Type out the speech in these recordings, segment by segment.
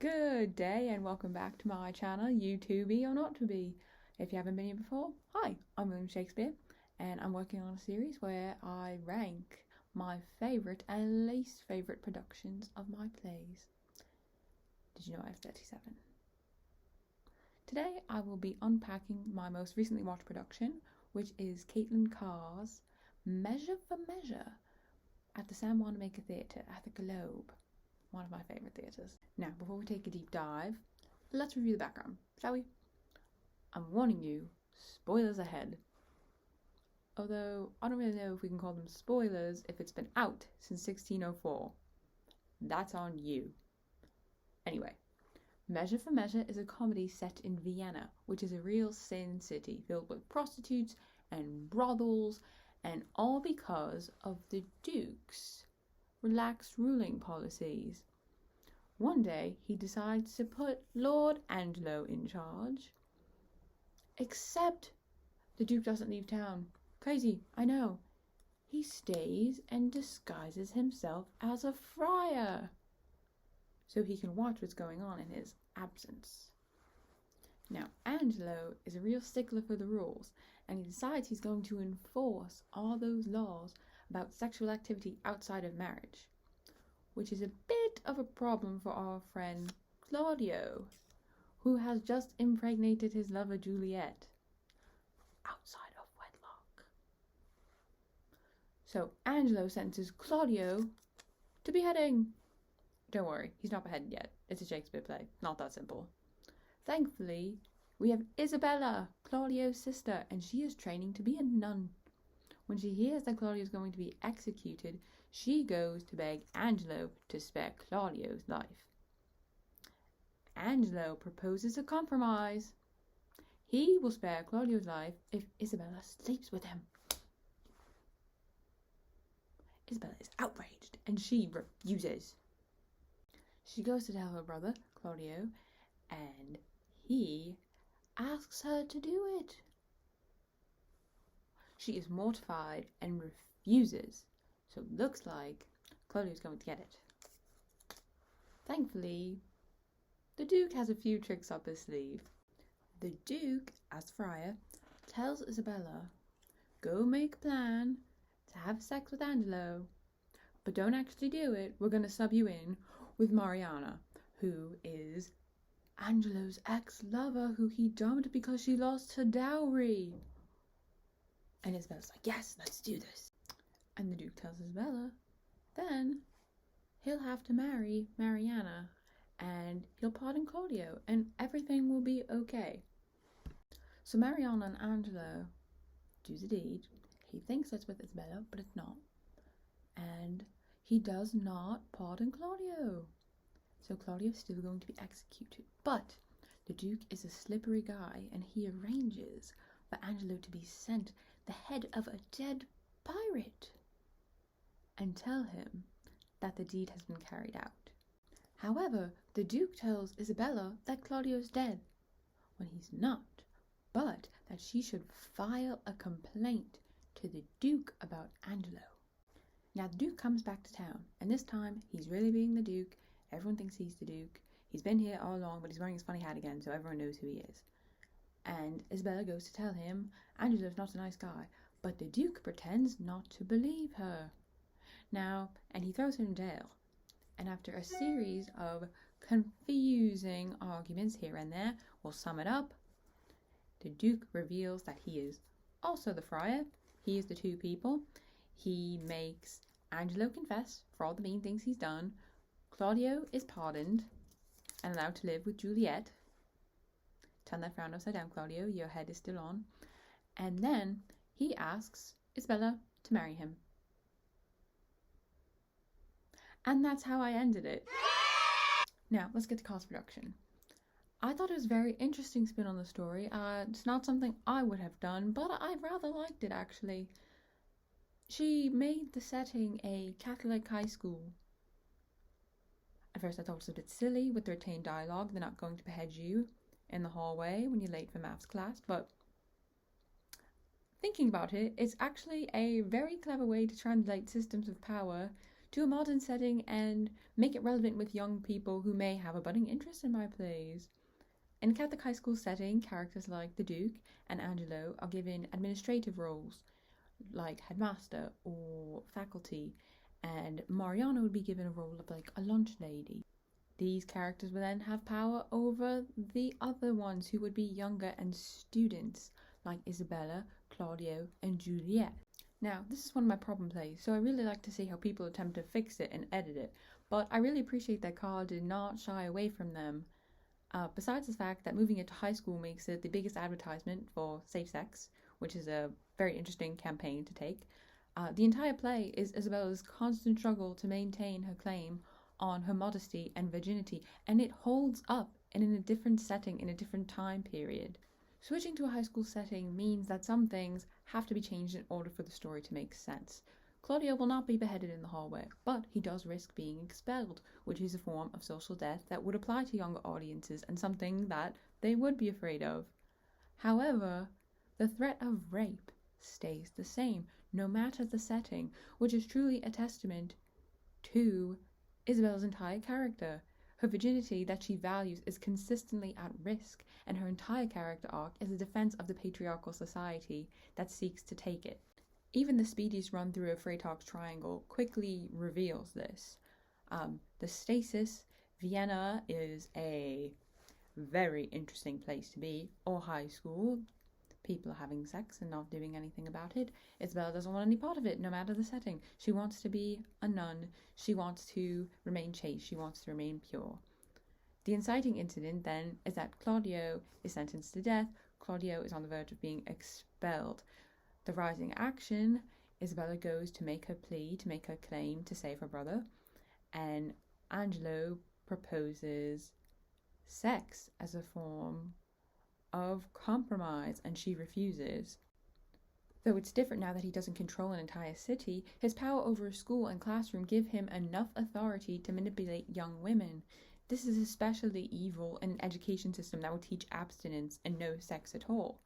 Good day and welcome back to my channel, You To Be or Not To Be. If you haven't been here before, hi, I'm William Shakespeare and I'm working on a series where I rank my favourite and least favourite productions of my plays. Did you know I have 37? Today I will be unpacking my most recently watched production, which is Carr's Measure for Measure at the Wanamaker Theatre at the Globe. One of my favourite theatres. Now, before we take a deep dive, let's review the background, shall we? I'm warning you, spoilers ahead. Although, I don't really know if we can call them spoilers if it's been out since 1604. That's on you. Anyway, Measure for Measure is a comedy set in Vienna, which is a real sin city filled with prostitutes and brothels, and all because of the Duke's relaxed ruling policies. One day he decides to put Lord Angelo in charge. Except the Duke doesn't leave town. Crazy, I know. He stays and disguises himself as a friar so he can watch what's going on in his absence. Now, Angelo is a real stickler for the rules, and he decides he's going to enforce all those laws about sexual activity outside of marriage, which is a bit of a problem for our friend Claudio, who has just impregnated his lover Juliet outside of wedlock. So Angelo sentences Claudio to beheading. Don't worry, he's not beheaded yet. It's a Shakespeare play, not that simple. Thankfully, we have Isabella, Claudio's sister, and she is training to be a nun. When she hears that Claudio is going to be executed, she goes to beg Angelo to spare Claudio's life. Angelo proposes a compromise. He will spare Claudio's life if Isabella sleeps with him. Isabella is outraged and she refuses. She goes to tell her brother, Claudio, and he asks her to do it. She is mortified and refuses, so it looks like Claudio's going to get it. Thankfully, the Duke has a few tricks up his sleeve. The Duke, as friar, tells Isabella, go make a plan to have sex with Angelo, but don't actually do it. We're going to sub you in with Mariana, who is Angelo's ex-lover who he dumped because she lost her dowry. And Isabella's like, yes, let's do this. And the Duke tells Isabella, then he'll have to marry Mariana and he'll pardon Claudio and everything will be okay. So Mariana and Angelo do the deed. He thinks that's with Isabella, but it's not. And he does not pardon Claudio. So Claudio's still going to be executed. But the Duke is a slippery guy and he arranges for Angelo to be sent the head of a dead pirate and tell him that the deed has been carried out. However, the Duke tells Isabella that Claudio's dead when he's not, but that she should file a complaint to the Duke about Angelo. Now the Duke comes back to town, and this time he's really being the Duke. Everyone thinks he's the Duke. He's been here all along, but he's wearing his funny hat again, so everyone knows who he is. And Isabella goes to tell him Angelo's not a nice guy, but the Duke pretends not to believe her. Now, and he throws her in jail. And after a series of confusing arguments here and there, we'll sum it up. The Duke reveals that he is also the friar. He is the two people. He makes Angelo confess for all the mean things he's done. Claudio is pardoned and allowed to live with Juliet. Turn that frown upside down, Claudio. Your head is still on. And then he asks Isabella to marry him. And that's how I ended it. Now, let's get to Carr's production. I thought it was a very interesting spin on the story. It's not something I would have done, but I rather liked it, actually. She made the setting a Catholic high school. At first I thought it was a bit silly with the retained dialogue. They're not going to behead you in the hallway when you're late for maths class, but thinking about it, it's actually a very clever way to translate systems of power to a modern setting and make it relevant with young people who may have a budding interest in my plays. In a Catholic high school setting, characters like the Duke and Angelo are given administrative roles like headmaster or faculty, and Mariana would be given a role of like a lunch lady. These characters would then have power over the other ones who would be younger and students, like Isabella, Claudio, and Juliet. Now, this is one of my problem plays, so I really like to see how people attempt to fix it and edit it, but I really appreciate that Carr did not shy away from them. Besides the fact that moving it to high school makes it the biggest advertisement for safe sex, which is a very interesting campaign to take, the entire play is Isabella's constant struggle to maintain her claim on her modesty and virginity, and it holds up and in a different setting, in a different time period. Switching to a high school setting means that some things have to be changed in order for the story to make sense. Claudio will not be beheaded in the hallway, but he does risk being expelled, which is a form of social death that would apply to younger audiences and something that they would be afraid of. However, the threat of rape stays the same, no matter the setting, which is truly a testament to Isabella's entire character. Her virginity that she values is consistently at risk, and her entire character arc is a defense of the patriarchal society that seeks to take it. Even the speediest run through of Freytag's triangle quickly reveals this. The stasis, Vienna, is a very interesting place to be, or high school. People are having sex and not doing anything about it. Isabella doesn't want any part of it, no matter the setting. She wants to be a nun. She wants to remain chaste. She wants to remain pure. The inciting incident, then, is that Claudio is sentenced to death. Claudio is on the verge of being expelled. The rising action, Isabella goes to make her plea, to make her claim to save her brother, and Angelo proposes sex as a form of compromise, and she refuses. Though it's different now that he doesn't control an entire city, his power over a school and classroom give him enough authority to manipulate young women. This is especially evil in an education system that will teach abstinence and no sex at all.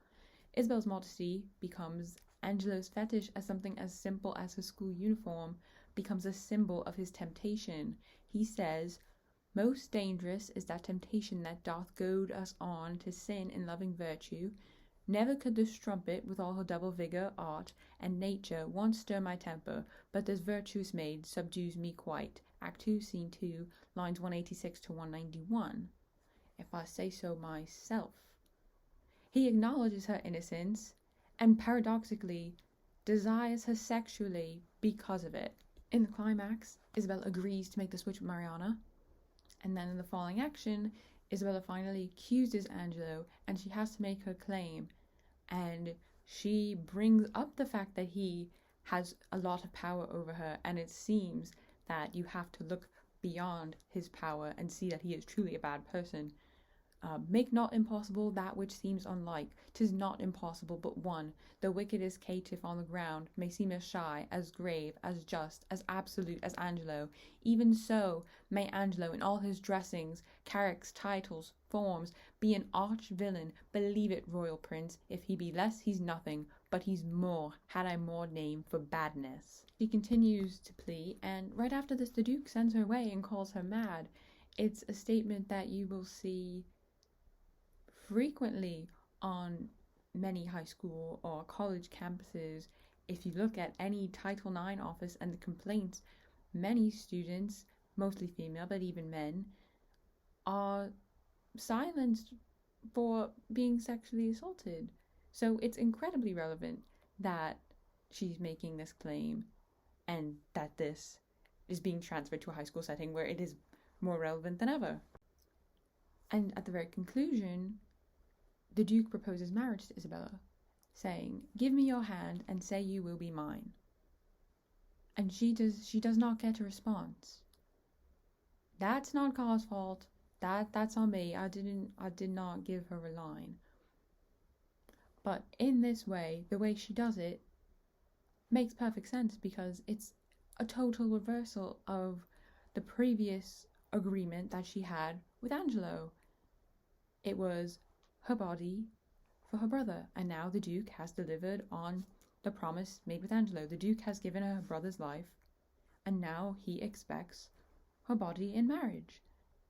Isabella's modesty becomes Angelo's fetish, as something as simple as her school uniform becomes a symbol of his temptation. He says, "Most dangerous is that temptation that doth goad us on to sin in loving virtue. Never could this strumpet, with all her double vigour, art, and nature, once stir my temper, but this virtuous maid subdues me quite." Act 2, Scene 2, lines 186 to 191. If I say so myself. He acknowledges her innocence, and paradoxically desires her sexually because of it. In the climax, Isabella agrees to make the switch with Mariana, and then in the following action, Isabella finally accuses Angelo, and she has to make her claim, and she brings up the fact that he has a lot of power over her, and it seems that you have to look beyond his power and see that he is truly a bad person. Make not impossible that which seems unlike. 'Tis not impossible, but one. The wickedest caitiff on the ground may seem as shy, as grave, as just, as absolute as Angelo. Even so may Angelo, in all his dressings, carracks, titles, forms, be an arch villain. Believe it, royal prince. If he be less, he's nothing, but he's more, had I more name, for badness. She continues to plea, and right after this the Duke sends her away and calls her mad. It's a statement that you will see frequently on many high school or college campuses. If you look at any Title IX office and the complaints, many students, mostly female, but even men, are silenced for being sexually assaulted. So it's incredibly relevant that she's making this claim and that this is being transferred to a high school setting where it is more relevant than ever. And at the very conclusion, the Duke proposes marriage to Isabella, saying, "Give me your hand and say you will be mine." And she does not get a response. That's not Carr's fault. That's on me. I did not give her a line. But in this way, the way she does it makes perfect sense, because it's a total reversal of the previous agreement that she had with Angelo. It was her body for her brother, and now the Duke has delivered on the promise made with Angelo. The Duke has given her brother's life, and now he expects her body in marriage.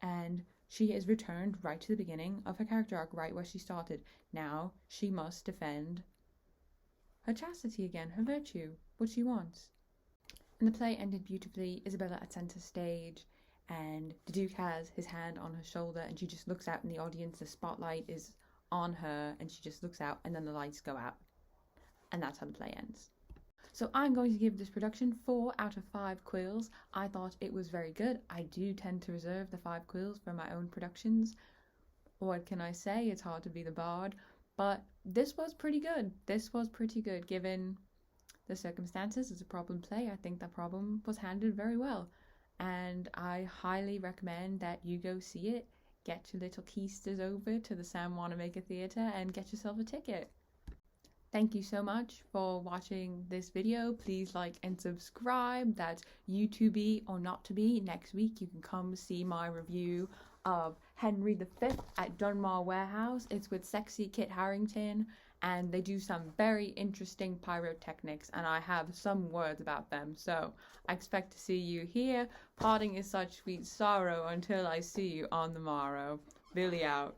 And she is returned right to the beginning of her character arc, right where she started. Now she must defend her chastity again, her virtue, what she wants. And the play ended beautifully. Isabella at center stage, and the Duke has his hand on her shoulder, and she just looks out in the audience. The spotlight is on her, and she just looks out, and then the lights go out. And that's how the play ends. So I'm going to give this production 4 out of 5 quills. I thought it was very good. I do tend to reserve the 5 quills for my own productions. What can I say? It's hard to be the bard. But this was pretty good. This was pretty good given the circumstances. It's a problem play. I think that problem was handled very well. And I highly recommend that you go see it. Get your little keisters over to the Sam Wanamaker Theatre and get yourself a ticket. Thank you so much for watching this video. Please like and subscribe. That's YouTube or not to be. Next week you can come see my review of Henry V at Dunmore Warehouse. It's with sexy Kit Harington, and they do some very interesting pyrotechnics, and I have some words about them. So I expect to see you here. Parting is such sweet sorrow until I see you on the morrow. Billy out.